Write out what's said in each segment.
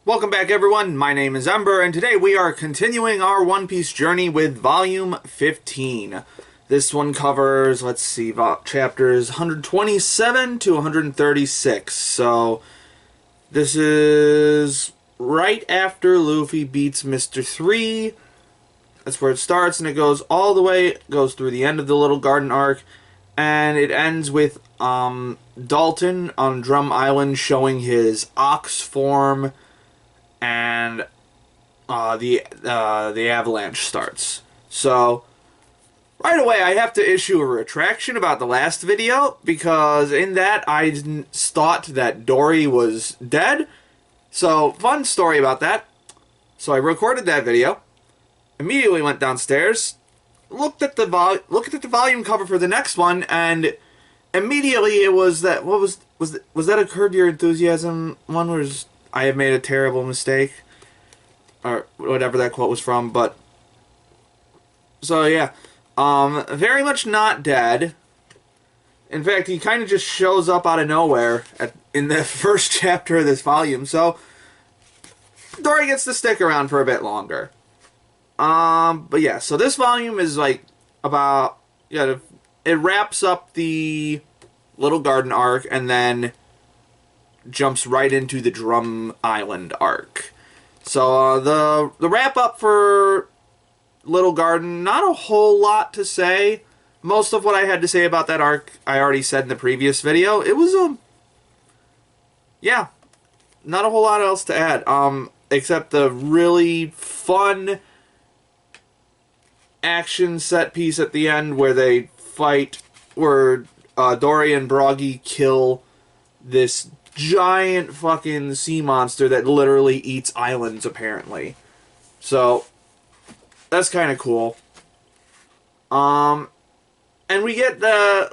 Welcome back, everyone. My name is Ember, and today we are continuing our One Piece journey with Volume 15. This one covers, let's see, chapters 127 to 136. So, this is right after Luffy beats Mr. 3. That's where it starts, and it goes all the way, goes through the end of the Little Garden arc, and it ends with Dalton on Drum Island showing his ox form, and the avalanche starts. So right away, I have to issue a retraction about the last video because in that I thought that Dory was dead. So fun story about that. So I recorded that video, immediately went downstairs, looked at the volume cover for the next one, and immediately it was that was that a Curb Your Enthusiasm one where I have made a terrible mistake, or whatever that quote was from. But so yeah, very much not dead. In fact, he kind of just shows up out of nowhere in the first chapter of this volume. So Dory gets to stick around for a bit longer. But yeah, so this volume is like about, yeah, it wraps up the Little Garden arc and then jumps right into the Drum Island arc. So the wrap up for Little Garden, not a whole lot to say. Most of what I had to say about that arc I already said in the previous video. It was yeah, not a whole lot else to add. Except the really fun action set piece at the end where they fight, where Dory and Broggy kill this giant fucking sea monster that literally eats islands, apparently. So that's kind of cool. And we get that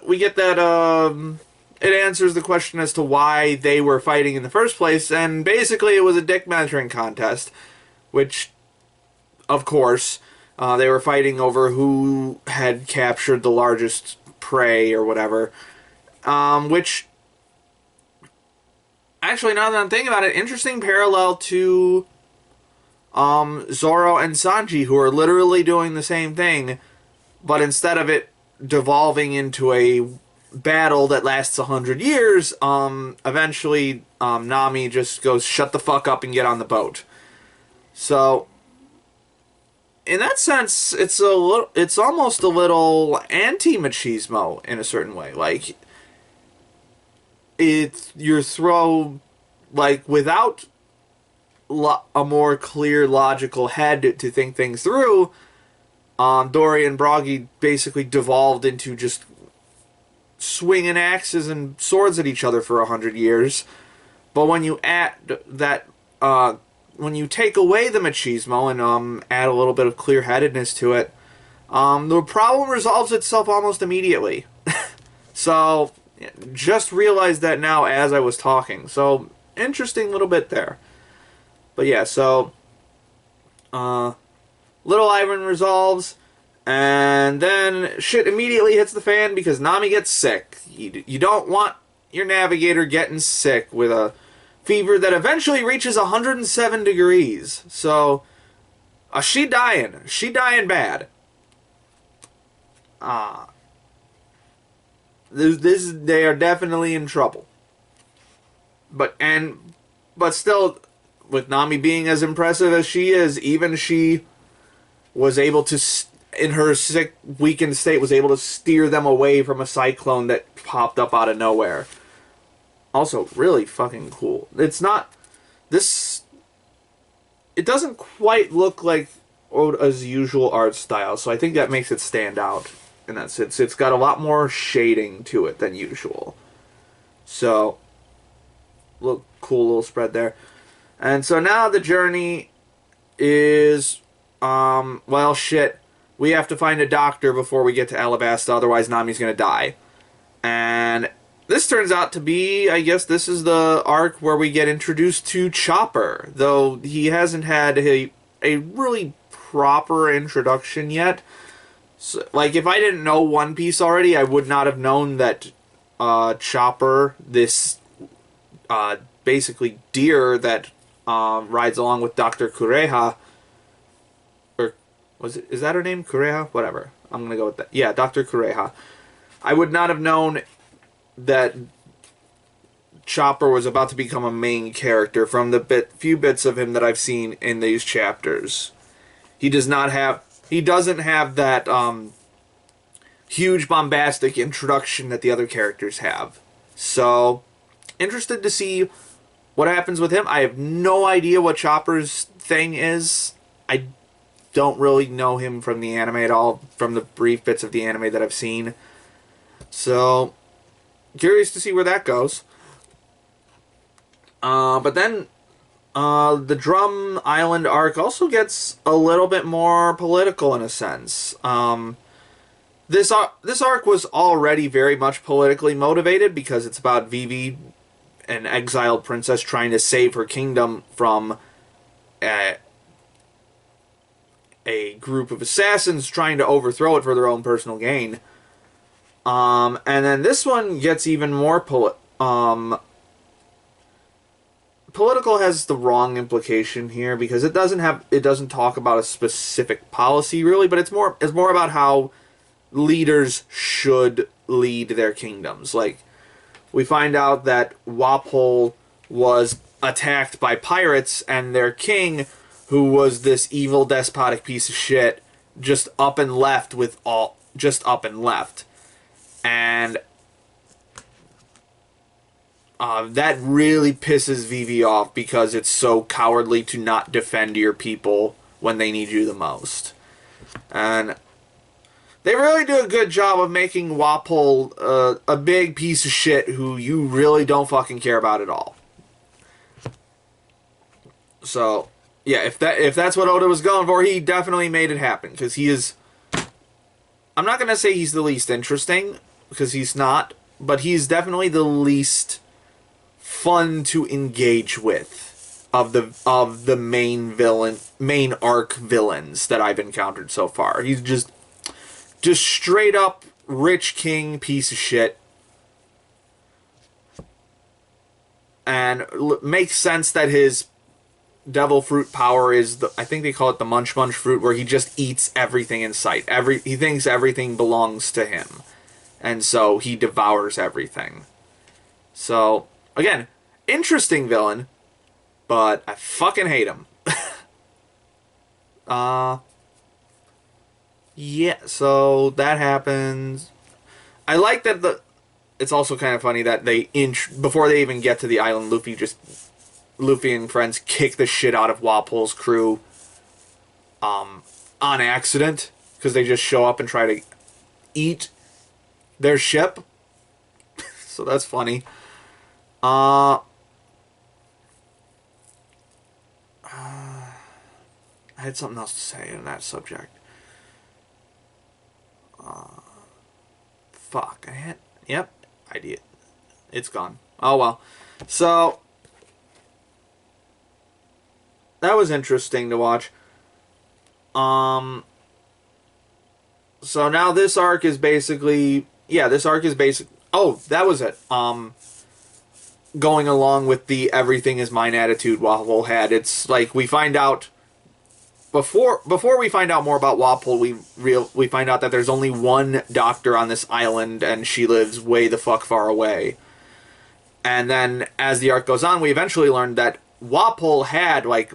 it answers the question as to why they were fighting in the first place, and basically it was a dick measuring contest, which, of course, they were fighting over who had captured the largest prey or whatever, which, actually, now that I'm thinking about it, interesting parallel to Zoro and Sanji, who are literally doing the same thing, but instead of it devolving into a battle that lasts 100 years, eventually Nami just goes, shut the fuck up and get on the boat. So in that sense, it's almost a little anti-machismo in a certain way. Like, you're like, without a more clear, logical head to think things through, Dory and Broggy basically devolved into just swinging axes and swords at each other for 100 years. But when you add that, when you take away the machismo and add a little bit of clear-headedness to it, the problem resolves itself almost immediately. So just realized that now as I was talking. So interesting little bit there. But yeah, so Little Ivan resolves, and then shit immediately hits the fan because Nami gets sick. You don't want your navigator getting sick with a fever that eventually reaches 107 degrees. So she dying. She dying bad. They are definitely in trouble. But still, with Nami being as impressive as she is, even she was able to, in her sick, weakened state, was able to steer them away from a cyclone that popped up out of nowhere. Also, really fucking cool. It's not this. It doesn't quite look like Oda's usual art style, so I think that makes it stand out in that sense. It's got a lot more shading to it than usual. So, cool little spread there. And so now the journey is, well, shit. We have to find a doctor before we get to Alabasta, otherwise Nami's gonna die. And this turns out to be, I guess this is the arc where we get introduced to Chopper, though he hasn't had a really proper introduction yet. So, like, if I didn't know One Piece already, I would not have known that Chopper, this basically deer that rides along with Dr. Kureha, or is that her name? Kureha? Whatever. I'm gonna go with that. Yeah, Dr. Kureha. I would not have known that Chopper was about to become a main character from the few bits of him that I've seen in these chapters. He does not have. He doesn't have that huge bombastic introduction that the other characters have. So, interested to see what happens with him. I have no idea what Chopper's thing is. I don't really know him from the anime at all, from the brief bits of the anime that I've seen. So, curious to see where that goes. But then, the Drum Island arc also gets a little bit more political in a sense. This arc was already very much politically motivated because it's about Vivi, an exiled princess, trying to save her kingdom from a group of assassins trying to overthrow it for their own personal gain. And then this one gets even more political has the wrong implication here because it doesn't talk about a specific policy really, but it's more about how leaders should lead their kingdoms. Like, we find out that Walpole was attacked by pirates, and their king, who was this evil despotic piece of shit, just up and left. And that really pisses Vivi off because it's so cowardly to not defend your people when they need you the most. And they really do a good job of making Walpole a big piece of shit who you really don't fucking care about at all. So, yeah, if that's what Oda was going for, he definitely made it happen. Because he is... I'm not going to say he's the least interesting, because he's not. But he's definitely the least fun to engage with of the main arc villains that I've encountered so far. He's just straight up rich king piece of shit. And makes sense that his devil fruit power is I think they call it the munch fruit, where he just eats everything in sight. He thinks everything belongs to him. And so he devours everything. So, again, interesting villain, but I fucking hate him. Yeah, so that happens. I like that it's also kind of funny that before they even get to the island, Luffy and friends kick the shit out of Walpole's crew on accident, because they just show up and try to eat their ship. So that's funny. I had something else to say on that subject. Fuck. Yep, I did. It's gone. Oh well. So, that was interesting to watch. So now this arc is basically... Yeah, this arc is basic... Oh, that was it. Going along with the everything is mine attitude Walpole had. It's like we find out... Before we find out more about Walpole, we find out that there's only one doctor on this island, and she lives way the fuck far away. And then, as the arc goes on, we eventually learn that Walpole had, like,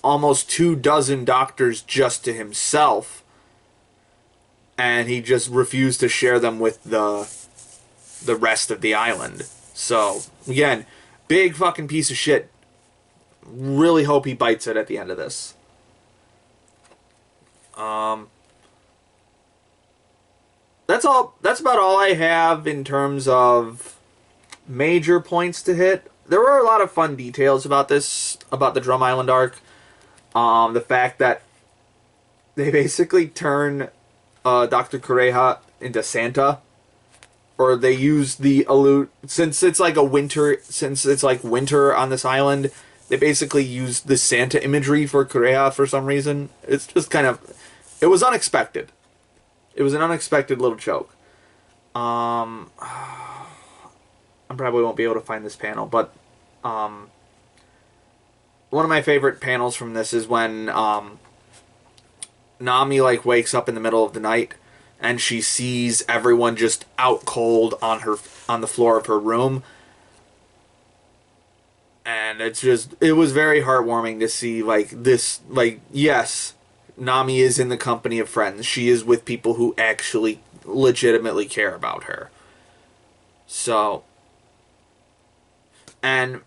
almost 24 doctors just to himself, and he just refused to share them with the rest of the island. So, again, big fucking piece of shit. Really hope he bites it at the end of this. That's all. That's about all I have in terms of major points to hit. There were a lot of fun details about the Drum Island arc. The fact that they basically turn Dr. Kureha into Santa, or they use since it's like winter on this island. They basically used the Santa imagery for Kureha for some reason. It's just kind of... It was unexpected. It was an unexpected little joke. I probably won't be able to find this panel, but... one of my favorite panels from this is when Nami like wakes up in the middle of the night and she sees everyone just out cold on the floor of her room, and it was very heartwarming to see like this, like, yes, Nami is in the company of friends. She is with people who actually legitimately care about her. So, and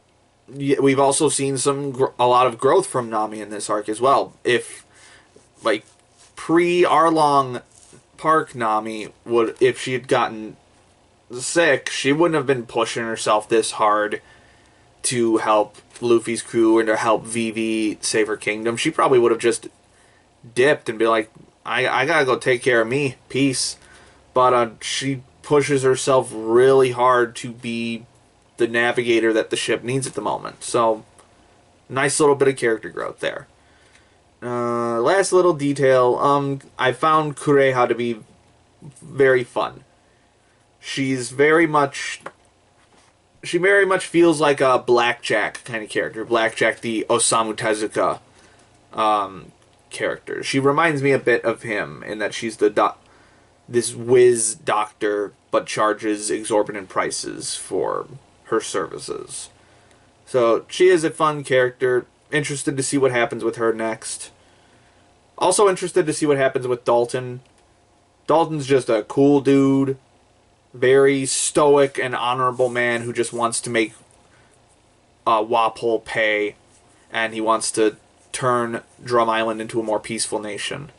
we've also seen a lot of growth from Nami in this arc as well. If like pre Arlong Park Nami would, if she had gotten sick, she wouldn't have been pushing herself this hard to help Luffy's crew and to help Vivi save her kingdom. She probably would have just dipped and be like, I gotta go take care of me. Peace. But she pushes herself really hard to be the navigator that the ship needs at the moment. So, nice little bit of character growth there. Last little detail. I found Kureha to be very fun. She's very much... She very much feels like a Blackjack kind of character. Blackjack, the Osamu Tezuka character. She reminds me a bit of him in that she's this whiz doctor, but charges exorbitant prices for her services. So she is a fun character. Interested to see what happens with her next. Also interested to see what happens with Dalton. Dalton's just a cool dude. Very stoic and honorable man who just wants to make Walpole pay. And he wants to turn Drum Island into a more peaceful nation.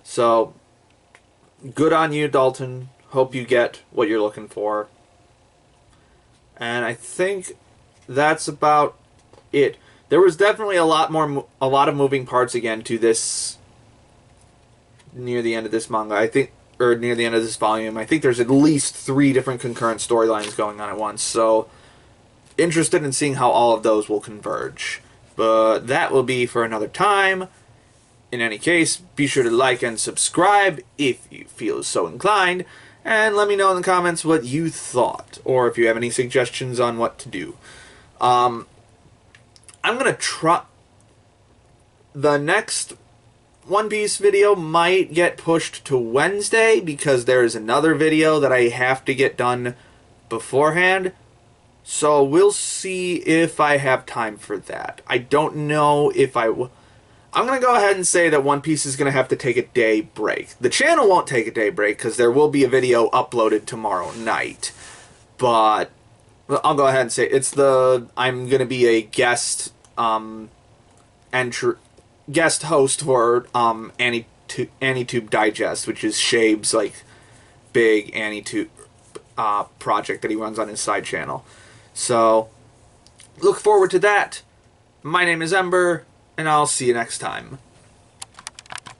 So, good on you, Dalton. Hope you get what you're looking for. And I think that's about it. There was definitely a lot of moving parts again to this near the end of this manga. I think, or near the end of this volume. I think there's at least 3 different concurrent storylines going on at once. So, interested in seeing how all of those will converge. But that will be for another time. In any case, be sure to like and subscribe if you feel so inclined. And let me know in the comments what you thought. Or if you have any suggestions on what to do. I'm going to try... The next One Piece video might get pushed to Wednesday because there is another video that I have to get done beforehand. So we'll see if I have time for that. I don't know if I'm going to go ahead and say that One Piece is going to have to take a day break. The channel won't take a day break because there will be a video uploaded tomorrow night. But I'll go ahead and say I'm going to be a guest guest host for AniTube Digest, which is Shabe's like big AniTube project that he runs on his side channel. So, look forward to that. My name is Ember, and I'll see you next time.